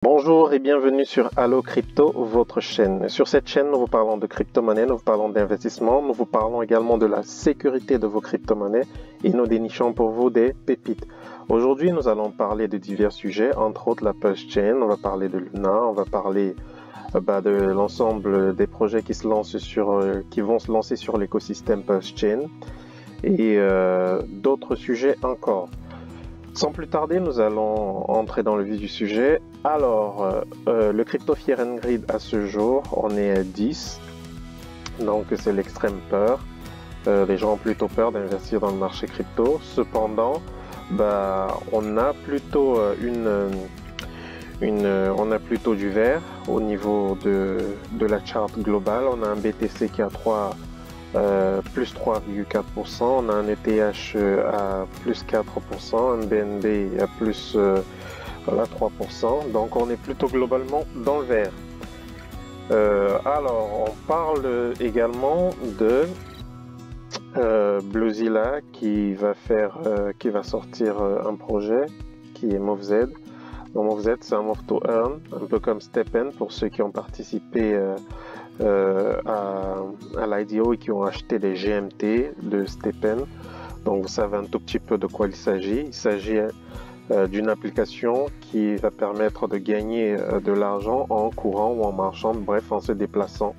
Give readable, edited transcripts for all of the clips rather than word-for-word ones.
Bonjour et bienvenue sur Allo Crypto, votre chaîne. Sur cette chaîne, nous vous parlons de crypto-monnaies, nous vous parlons d'investissement, nous vous parlons également de la sécurité de vos crypto-monnaies et nous dénichons pour vous des pépites. Aujourd'hui, nous allons parler de divers sujets, entre autres la Pulse Chain, on va parler de Luna, on va parler de l'ensemble des projets qui vont se lancer sur l'écosystème Pulse Chain et d'autres sujets encore. Sans plus tarder, nous allons entrer dans le vif du sujet. Alors, le crypto Fear and Greed à ce jour, on est à 10. Donc, c'est l'extrême peur. Les gens ont plutôt peur d'investir dans le marché crypto. Cependant, on a plutôt on a plutôt du vert au niveau de la charte globale. On a un BTC qui a plus 3,4%, on a un ETH à plus 4%, un BNB à plus 3%, donc on est plutôt globalement dans le vert. Alors on parle également de Bluezilla qui va sortir un projet qui est MoveZ. Donc MoveZ, c'est un Move to Earn, un peu comme STEPN pour ceux qui ont participé à l'IDO et qui ont acheté les GMT de STEPN. Donc vous savez un tout petit peu de quoi il s'agit. Il s'agit d'une application qui va permettre de gagner de l'argent en courant ou en marchant, bref en se déplaçant.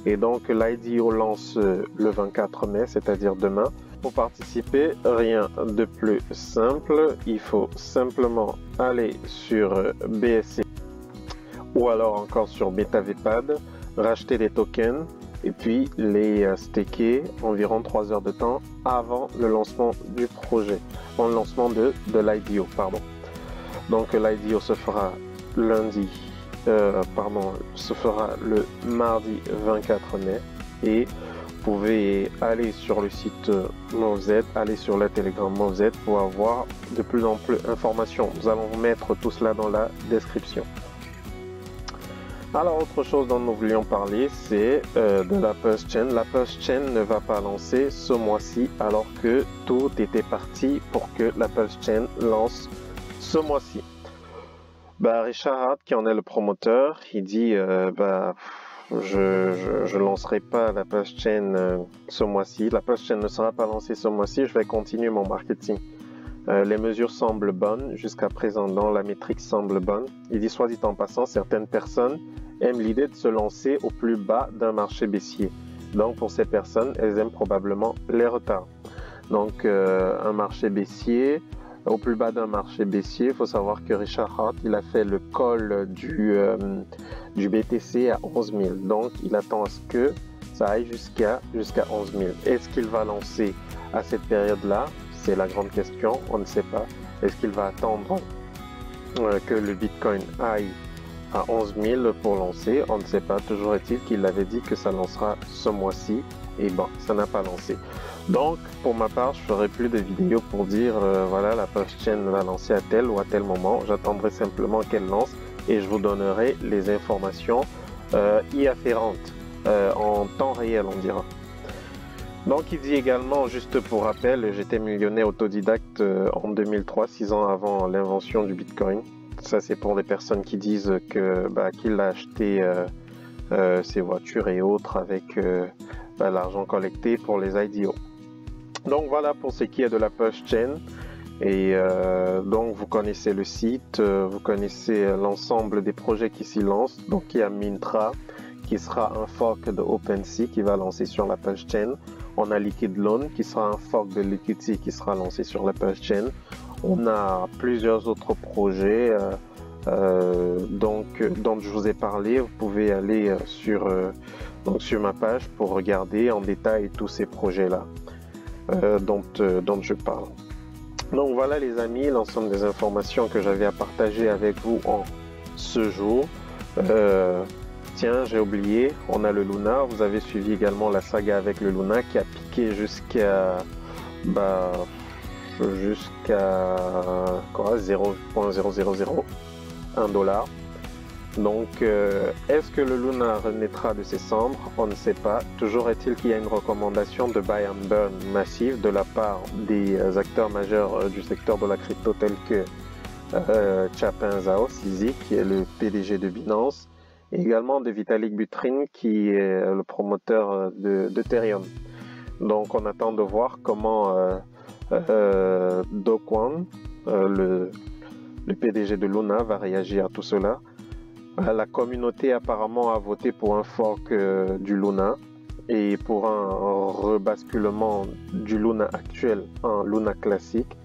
Et donc l'IDO lance le 24 mai, c'est-à-dire demain. Pour participer, rien de plus simple, il faut simplement aller sur BSC ou alors encore sur BetaVPad, racheter des tokens et puis les staker environ 3 heures de temps avant le lancement du projet, avant le lancement de l'IDO, pardon. Donc l'IDO se fera se fera le mardi 24 mai et vous pouvez aller sur le site MoveZ, aller sur la Telegram MoveZ pour avoir de plus en plus d'informations. Nous allons vous mettre tout cela dans la description. Alors, autre chose dont nous voulions parler, c'est de la Pulse Chain. La Pulse Chain ne va pas lancer ce mois-ci, alors que tout était parti pour que la Pulse Chain lance ce mois-ci. Richard Heart, qui en est le promoteur, il dit je lancerai pas la Pulse Chain ce mois-ci. La Pulse Chain ne sera pas lancée ce mois-ci. Je vais continuer mon marketing. Les mesures semblent bonnes jusqu'à présent, la métrique semble bonne. Il dit, soit dit en passant, certaines personnes aiment l'idée de se lancer au plus bas d'un marché baissier. Donc pour ces personnes, elles aiment probablement les retards. Donc un marché baissier, au plus bas d'un marché baissier, il faut savoir que Richard Heart, il a fait le call du BTC à 11 000. Donc il attend à ce que ça aille jusqu'à 11 000. Est-ce qu'il va lancer à cette période-là? C'est la grande question, on ne sait pas. Est-ce qu'il va attendre que le Bitcoin aille à 11 000 pour lancer? On ne sait pas. Toujours est-il qu'il avait dit que ça lancera ce mois-ci. Et bon, ça n'a pas lancé. Donc, pour ma part, je ferai plus de vidéos pour dire voilà, la Pulse Chain va lancer à tel ou à tel moment. J'attendrai simplement qu'elle lance et je vous donnerai les informations y afférentes en temps réel, on dira. Donc il dit également, juste pour rappel, j'étais millionnaire autodidacte en 2003, 6 ans avant l'invention du Bitcoin. Ça c'est pour les personnes qui disent qu'il a acheté ses voitures et autres avec l'argent collecté pour les IDO. Donc voilà pour ce qui est de la Pulse Chain. Et donc vous connaissez le site, vous connaissez l'ensemble des projets qui s'y lancent. Donc il y a Mintra qui sera un fork de OpenSea qui va lancer sur la Pulse Chain. On a Liquid Loan qui sera un fork de Liquidity qui sera lancé sur la Pulse Chain. On a plusieurs autres projets dont je vous ai parlé. Vous pouvez aller sur ma page pour regarder en détail tous ces projets-là dont je parle. Donc voilà les amis, l'ensemble des informations que j'avais à partager avec vous en ce jour. Tiens, j'ai oublié, on a le Luna. Vous avez suivi également la saga avec le Luna qui a piqué jusqu'à 0.0001 $. Donc, est-ce que le Luna renaîtra de ses cendres? On ne sait pas. Toujours est-il qu'il y a une recommandation de buy and burn massive de la part des acteurs majeurs du secteur de la crypto tels que Chapin Zhao, CZ, qui est le PDG de Binance, et également de Vitalik Buterin, qui est le promoteur d'Ethereum. Donc on attend de voir comment Do Kwon, le PDG de Luna, va réagir à tout cela. La communauté apparemment a voté pour un fork du Luna et pour un rebasculement du Luna actuel en Luna classique.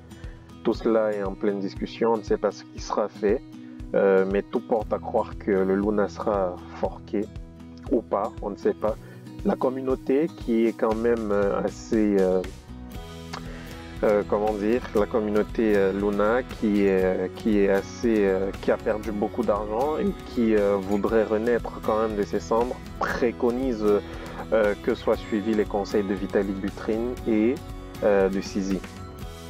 Tout cela est en pleine discussion, on ne sait pas ce qui sera fait, mais tout porte à croire que le Luna sera forqué ou pas, on ne sait pas. La communauté qui est quand même assez, comment dire, la communauté Luna qui a perdu beaucoup d'argent et qui voudrait renaître quand même de ses cendres, préconise que soient suivis les conseils de Vitalik Buterin et de CZ.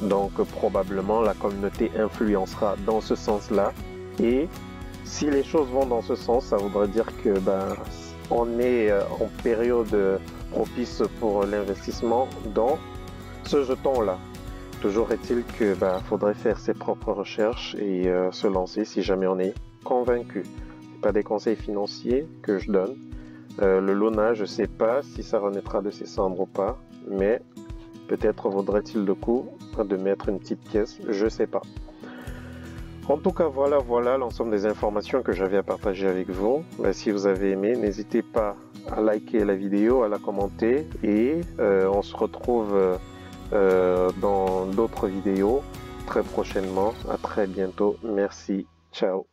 Donc probablement la communauté influencera dans ce sens-là, et si les choses vont dans ce sens, ça voudrait dire que on est en période propice pour l'investissement dans ce jeton-là. Toujours est-il que faudrait faire ses propres recherches et se lancer si jamais on est convaincu. C'est pas des conseils financiers que je donne. Le Luna, je sais pas si ça renaîtra de ses cendres ou pas, mais peut-être vaudrait-il le coup de mettre une petite pièce, je sais pas. En tout cas, voilà l'ensemble des informations que j'avais à partager avec vous. Si vous avez aimé, n'hésitez pas à liker la vidéo, à la commenter, et on se retrouve dans d'autres vidéos très prochainement. À très bientôt. Merci. Ciao.